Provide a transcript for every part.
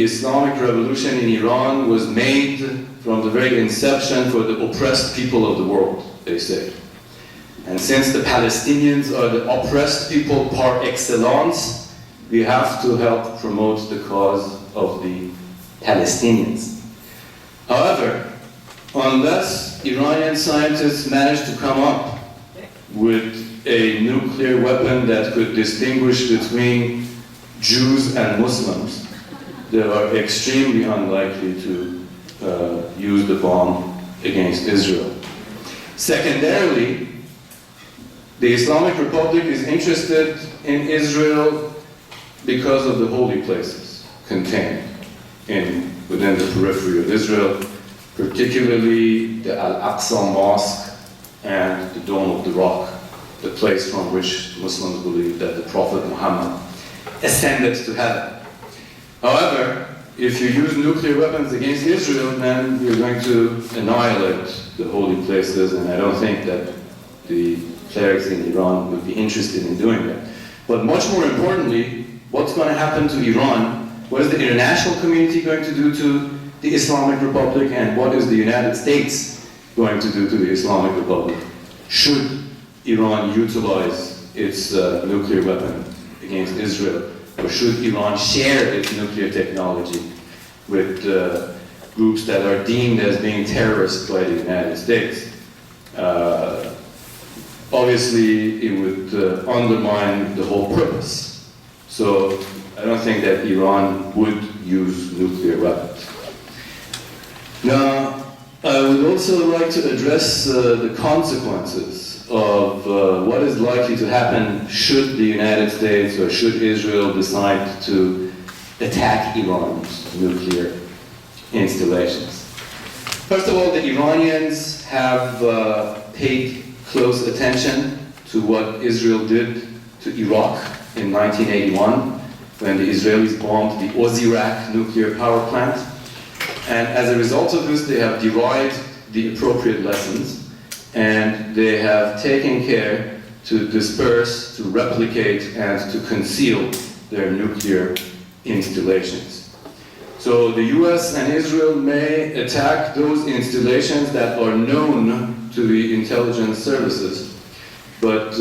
The Islamic Revolution in Iran was made from the very inception for the oppressed people of the world, they say. And since the Palestinians are the oppressed people par excellence, we have to help promote the cause of the Palestinians. However, unless Iranian scientists manage to come up with a nuclear weapon that could distinguish between Jews and Muslims, they are extremely unlikely to use the bomb against Israel. Secondarily, the Islamic Republic is interested in Israel because of the holy places contained within the periphery of Israel, particularly the Al-Aqsa Mosque and the Dome of the Rock, the place from which Muslims believe that the Prophet Muhammad ascended to heaven. However, if you use nuclear weapons against Israel, then you're going to annihilate the holy places, and I don't think that the clerics in Iran would be interested in doing that. But much more importantly, what's going to happen to Iran? What is the international community going to do to the Islamic Republic, and what is the United States going to do to the Islamic Republic? Should Iran utilize its nuclear weapon against Israel, or should Iran share its nuclear technology with groups that are deemed as being terrorists by the United States? Obviously, it would undermine the whole purpose. So I don't think that Iran would use nuclear weapons. Now, I would also like to address the consequences of what is likely to happen should the United States or should Israel decide to attack Iran's nuclear installations. First of all, the Iranians have paid close attention to what Israel did to Iraq in 1981 when the Israelis bombed the Osirak nuclear power plant. And as a result of this, they have derived the appropriate lessons, and they have taken care to disperse, to replicate, and to conceal their nuclear installations. So the US and Israel may attack those installations that are known to the intelligence services, but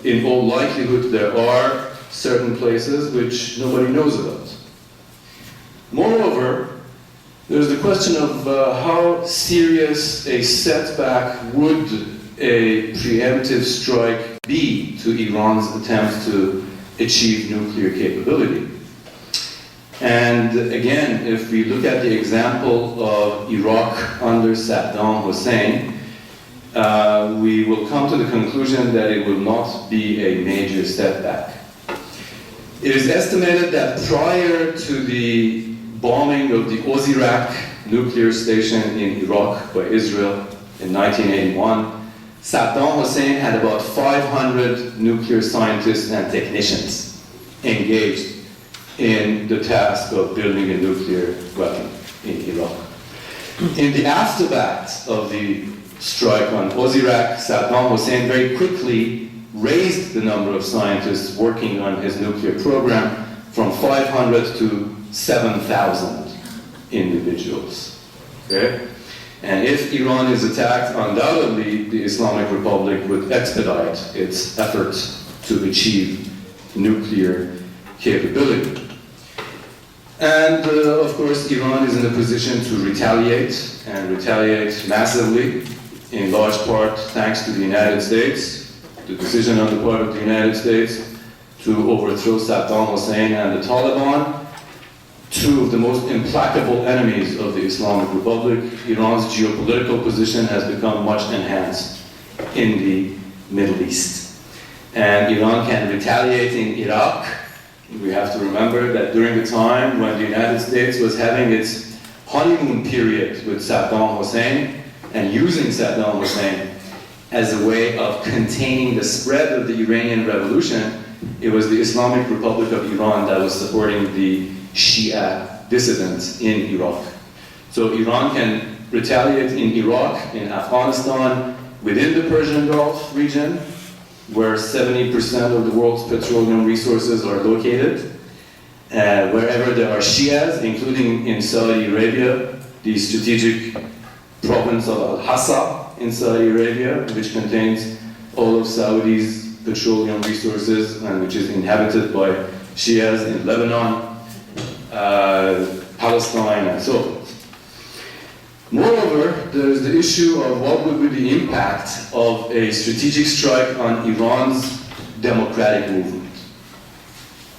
in all likelihood there are certain places which nobody knows about. Moreover, there's the question of how serious a setback would a preemptive strike be to Iran's attempt to achieve nuclear capability. And again, if we look at the example of Iraq under Saddam Hussein, we will come to the conclusion that it will not be a major setback. It is estimated that prior to the bombing of the Osirak nuclear station in Iraq by Israel in 1981, Saddam Hussein had about 500 nuclear scientists and technicians engaged in the task of building a nuclear weapon in Iraq. In the aftermath of the strike on Osirak, Saddam Hussein very quickly raised the number of scientists working on his nuclear program from 500 to 7,000 individuals. Okay? And if Iran is attacked, undoubtedly the Islamic Republic would expedite its efforts to achieve nuclear capability. And of course, Iran is in a position to retaliate, and retaliate massively, in large part thanks to the United States, the decision on the part of the United States to overthrow Saddam Hussein and the Taliban, two of the most implacable enemies of the Islamic Republic. Iran's geopolitical position has become much enhanced in the Middle East. And Iran can retaliate in Iraq. We have to remember that during the time when the United States was having its honeymoon period with Saddam Hussein and using Saddam Hussein as a way of containing the spread of the Iranian Revolution, it was the Islamic Republic of Iran that was supporting the Shia dissidents in Iraq. So Iran can retaliate in Iraq, in Afghanistan, within the Persian Gulf region, where 70% of the world's petroleum resources are located. wherever there are Shias, including in Saudi Arabia, the strategic province of Al-Hassa in Saudi Arabia, which contains all of Saudi's petroleum resources and which is inhabited by Shias in Lebanon, Palestine, and so forth. Moreover, there is the issue of what would be the impact of a strategic strike on Iran's democratic movement.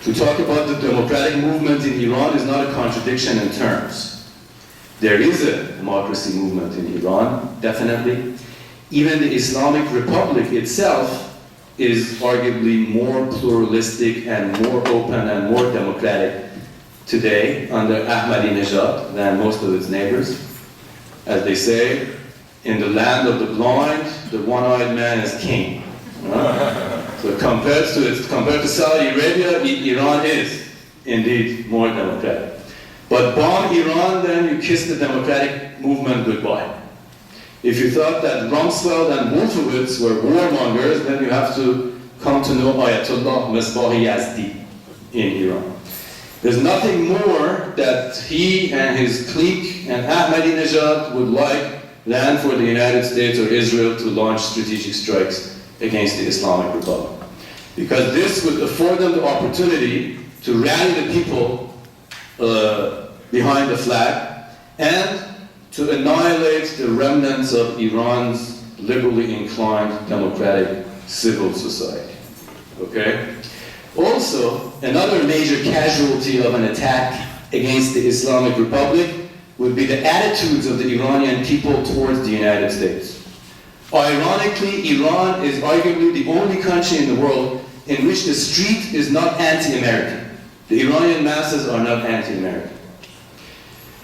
To talk about the democratic movement in Iran is not a contradiction in terms. There is a democracy movement in Iran, definitely. Even the Islamic Republic itself is arguably more pluralistic and more open and more democratic today under Ahmadinejad than most of its neighbors. As they say, in the land of the blind, the one-eyed man is king. So compared to Saudi Arabia, Iran is indeed more democratic. But bomb Iran, then you kiss the democratic movement goodbye. If you thought that Rumsfeld and Wolfowitz were warmongers, then you have to come to know Ayatollah Mesbahi Yazdi in Iran. There's nothing more that he and his clique and Ahmadinejad would like than for the United States or Israel to launch strategic strikes against the Islamic Republic. Because this would afford them the opportunity to rally the people behind the flag and to annihilate the remnants of Iran's liberally inclined democratic civil society. Okay? Also, another major casualty of an attack against the Islamic Republic would be the attitudes of the Iranian people towards the United States. Ironically, Iran is arguably the only country in the world in which the street is not anti-American. The Iranian masses are not anti-American.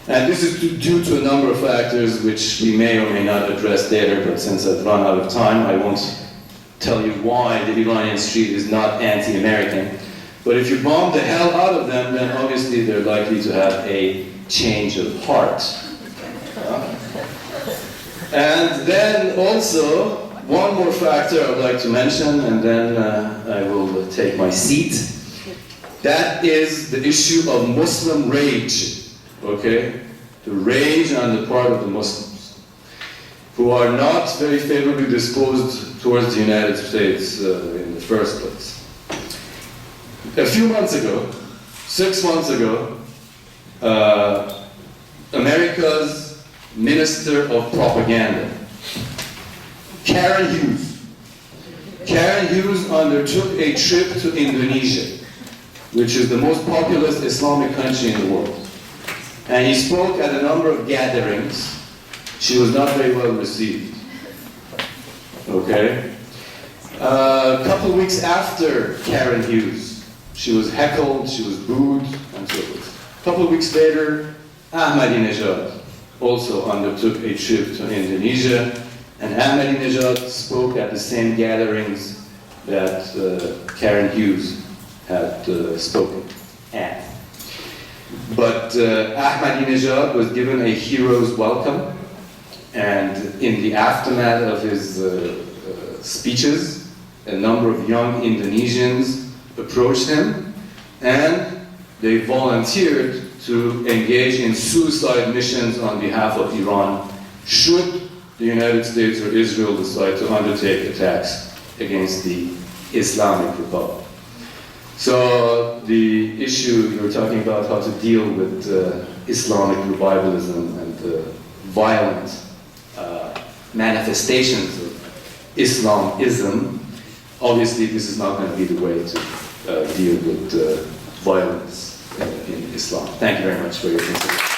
And this is due to a number of factors which we may or may not address later, but since I've run out of time, I won't tell you why the Iranian street is not anti-American. But if you bomb the hell out of them, then obviously they're likely to have a change of heart. And then also, one more factor I'd like to mention, and then I will take my seat. That is the issue of Muslim rage, okay? The rage on the part of the Muslims, who are not very favorably disposed towards the United States in the first place. A few months ago, 6 months ago, America's Minister of Propaganda, Karen Hughes undertook a trip to Indonesia, which is the most populous Islamic country in the world. And he spoke at a number of gatherings. She was not very well received. Okay? A couple of weeks after Karen Hughes, she was heckled, she was booed, and so forth. A couple of weeks later, Ahmadinejad also undertook a trip to Indonesia, and Ahmadinejad spoke at the same gatherings that Karen Hughes had spoken at. But Ahmadinejad was given a hero's welcome, and in the aftermath of his speeches, a number of young Indonesians approached him, and they volunteered to engage in suicide missions on behalf of Iran, should the United States or Israel decide to undertake attacks against the Islamic Republic. So the issue you were talking about, how to deal with Islamic revivalism and violent manifestations of Islamism, obviously this is not going to be the way to deal with violence in Islam. Thank you very much for your consideration.